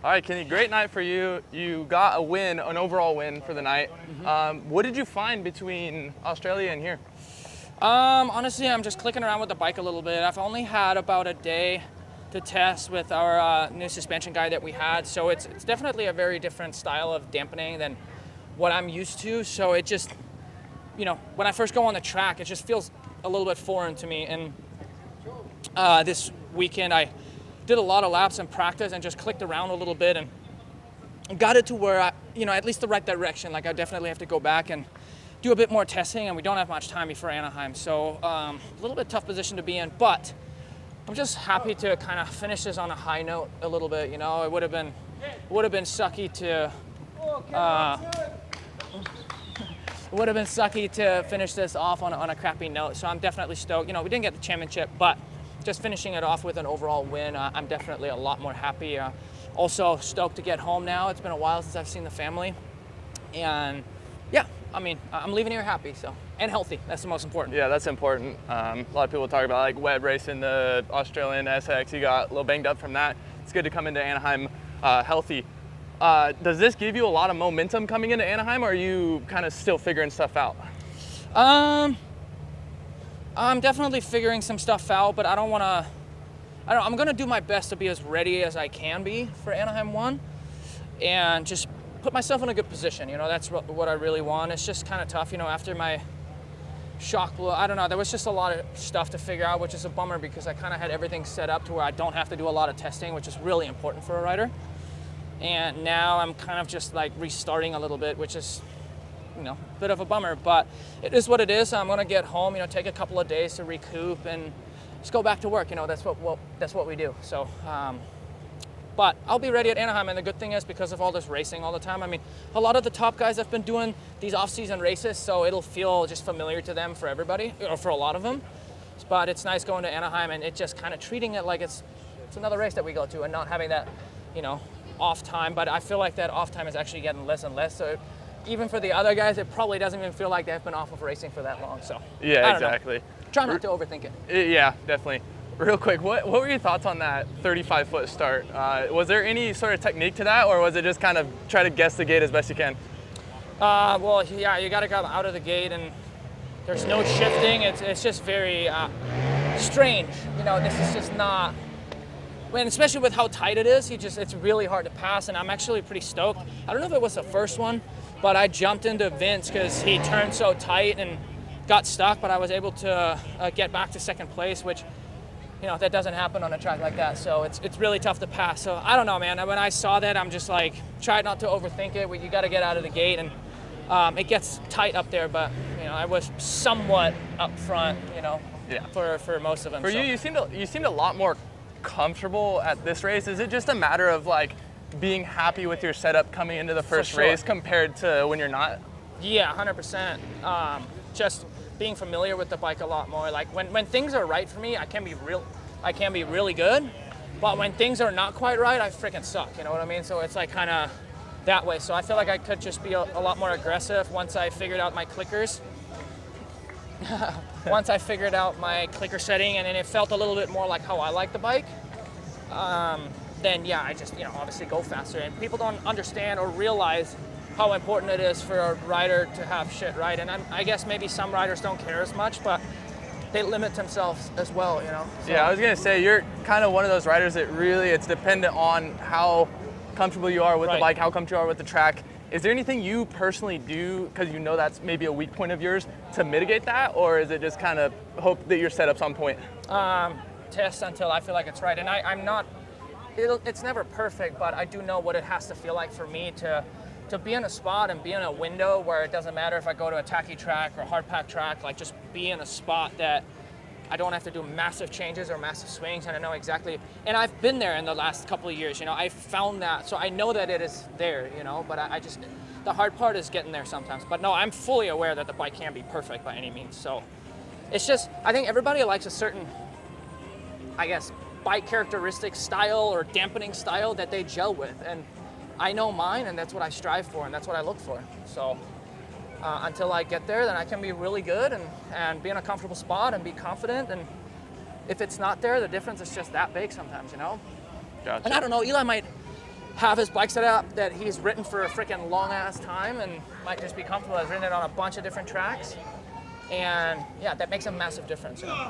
All right, Kenny, great night for you. You got a win, an overall win for the night. What did you find between Australia and here? Honestly, I'm just clicking around with the bike a little bit. I've only had about a day to test with our new suspension guide that we had, so it's definitely a very different style of dampening than what I'm used to. So it just, you know, when I first go on the track, it just feels a little bit foreign to me. And this weekend, I did a lot of laps in practice and just clicked around a little bit and got it to where I, you know, at least the right direction. Like I definitely have to go back and do a bit more testing, and we don't have much time before Anaheim. So a little bit tough position to be in, but I'm just happy to kind of finish this on a high note a little bit. You know, it would have been sucky to finish this off on a crappy note. So I'm definitely stoked. You know, we didn't get the championship, but just finishing it off with an overall win, I'm definitely a lot more happy. Also stoked to get home now. It's been a while since I've seen the family, and yeah, I mean, I'm leaving here happy, so, and healthy. That's the most important. Yeah, that's important. A lot of people talk about like web racing the Australian SX. You got a little banged up from that. It's good to come into Anaheim healthy. Does this give you a lot of momentum coming into Anaheim, or are you kind of still figuring stuff out? I'm definitely figuring some stuff out, but I'm gonna do my best to be as ready as I can be for Anaheim 1 and just put myself in a good position. You know, that's what I really want. It's just kind of tough, you know, after my shock blow. I don't know, there was just a lot of stuff to figure out, which is a bummer because I kind of had everything set up to where I don't have to do a lot of testing, which is really important for a rider. And now I'm kind of just like restarting a little bit, which is, you know, a bit of a bummer, but it is what it is. I'm gonna get home, you know, take a couple of days to recoup and just go back to work. You know, that's what we do. So, but I'll be ready at Anaheim, and the good thing is because of all this racing all the time, I mean, a lot of the top guys have been doing these off-season races, so it'll feel just familiar to them for everybody, or for a lot of them. But it's nice going to Anaheim and it just kind of treating it like it's another race that we go to and not having that, you know, off time. But I feel like that off time is actually getting less and less. So even for the other guys, it probably doesn't even feel like they've been off of racing for that long. So yeah, exactly. Try not to overthink it. Yeah, definitely. Real quick, what were your thoughts on that 35-foot start? Was there any sort of technique to that, or was it just kind of try to guess the gate as best you can? Well, yeah, you got to come out of the gate, and there's no shifting. It's just very strange. You know, this is just not. When, especially with how tight it is, it's really hard to pass, and I'm actually pretty stoked. I don't know if it was the first one, but I jumped into Vince because he turned so tight and got stuck, but I was able to get back to second place, which, you know, that doesn't happen on a track like that. So it's really tough to pass. So I don't know, man. When I saw that, I'm just like, try not to overthink it. You got to get out of the gate, and it gets tight up there. But you know, I was somewhat up front, you know, yeah, for most of them. For you, you seemed a lot more comfortable at this race. Is it just a matter of like being happy with your setup coming into the first race compared to when you're not? Yeah, 100%. Just being familiar with the bike a lot more. Like when things are right for me, I can be really good. But when things are not quite right, I freaking suck. You know what I mean? So it's like kind of that way. So I feel like I could just be a lot more aggressive once I figured out my clickers. Once I figured out my clicker setting, and then it felt a little bit more like how I like the bike, then yeah, I just, you know, obviously go faster. And people don't understand or realize how important it is for a rider to have shit right. And I guess maybe some riders don't care as much, but they limit themselves as well, you know? So. Yeah, I was gonna say, you're kind of one of those riders that really, it's dependent on how comfortable you are with the bike, how comfortable you are with the track. Is there anything you personally do, because you know that's maybe a weak point of yours, to mitigate that? Or is it just kind of hope that your setup's on point? Test until I feel like it's right. And I'm not, it's never perfect, but I do know what it has to feel like for me to be in a spot and be in a window where it doesn't matter if I go to a tacky track or hard pack track, like just be in a spot that I don't have to do massive changes or massive swings, and I know exactly, and I've been there in the last couple of years, you know, I found that, so I know that it is there, you know, but I just, the hard part is getting there sometimes. But no, I'm fully aware that the bike can't be perfect by any means, so it's just, I think everybody likes a certain, I guess, bike characteristic style or dampening style that they gel with, and I know mine, and that's what I strive for, and that's what I look for. So until I get there, then I can be really good and be in a comfortable spot and be confident. And if it's not there, the difference is just that big sometimes, you know? Gotcha. And I don't know, Eli might have his bike set up that he's ridden for a freaking long ass time and might just be comfortable. I've ridden it on a bunch of different tracks. And yeah, that makes a massive difference. You know?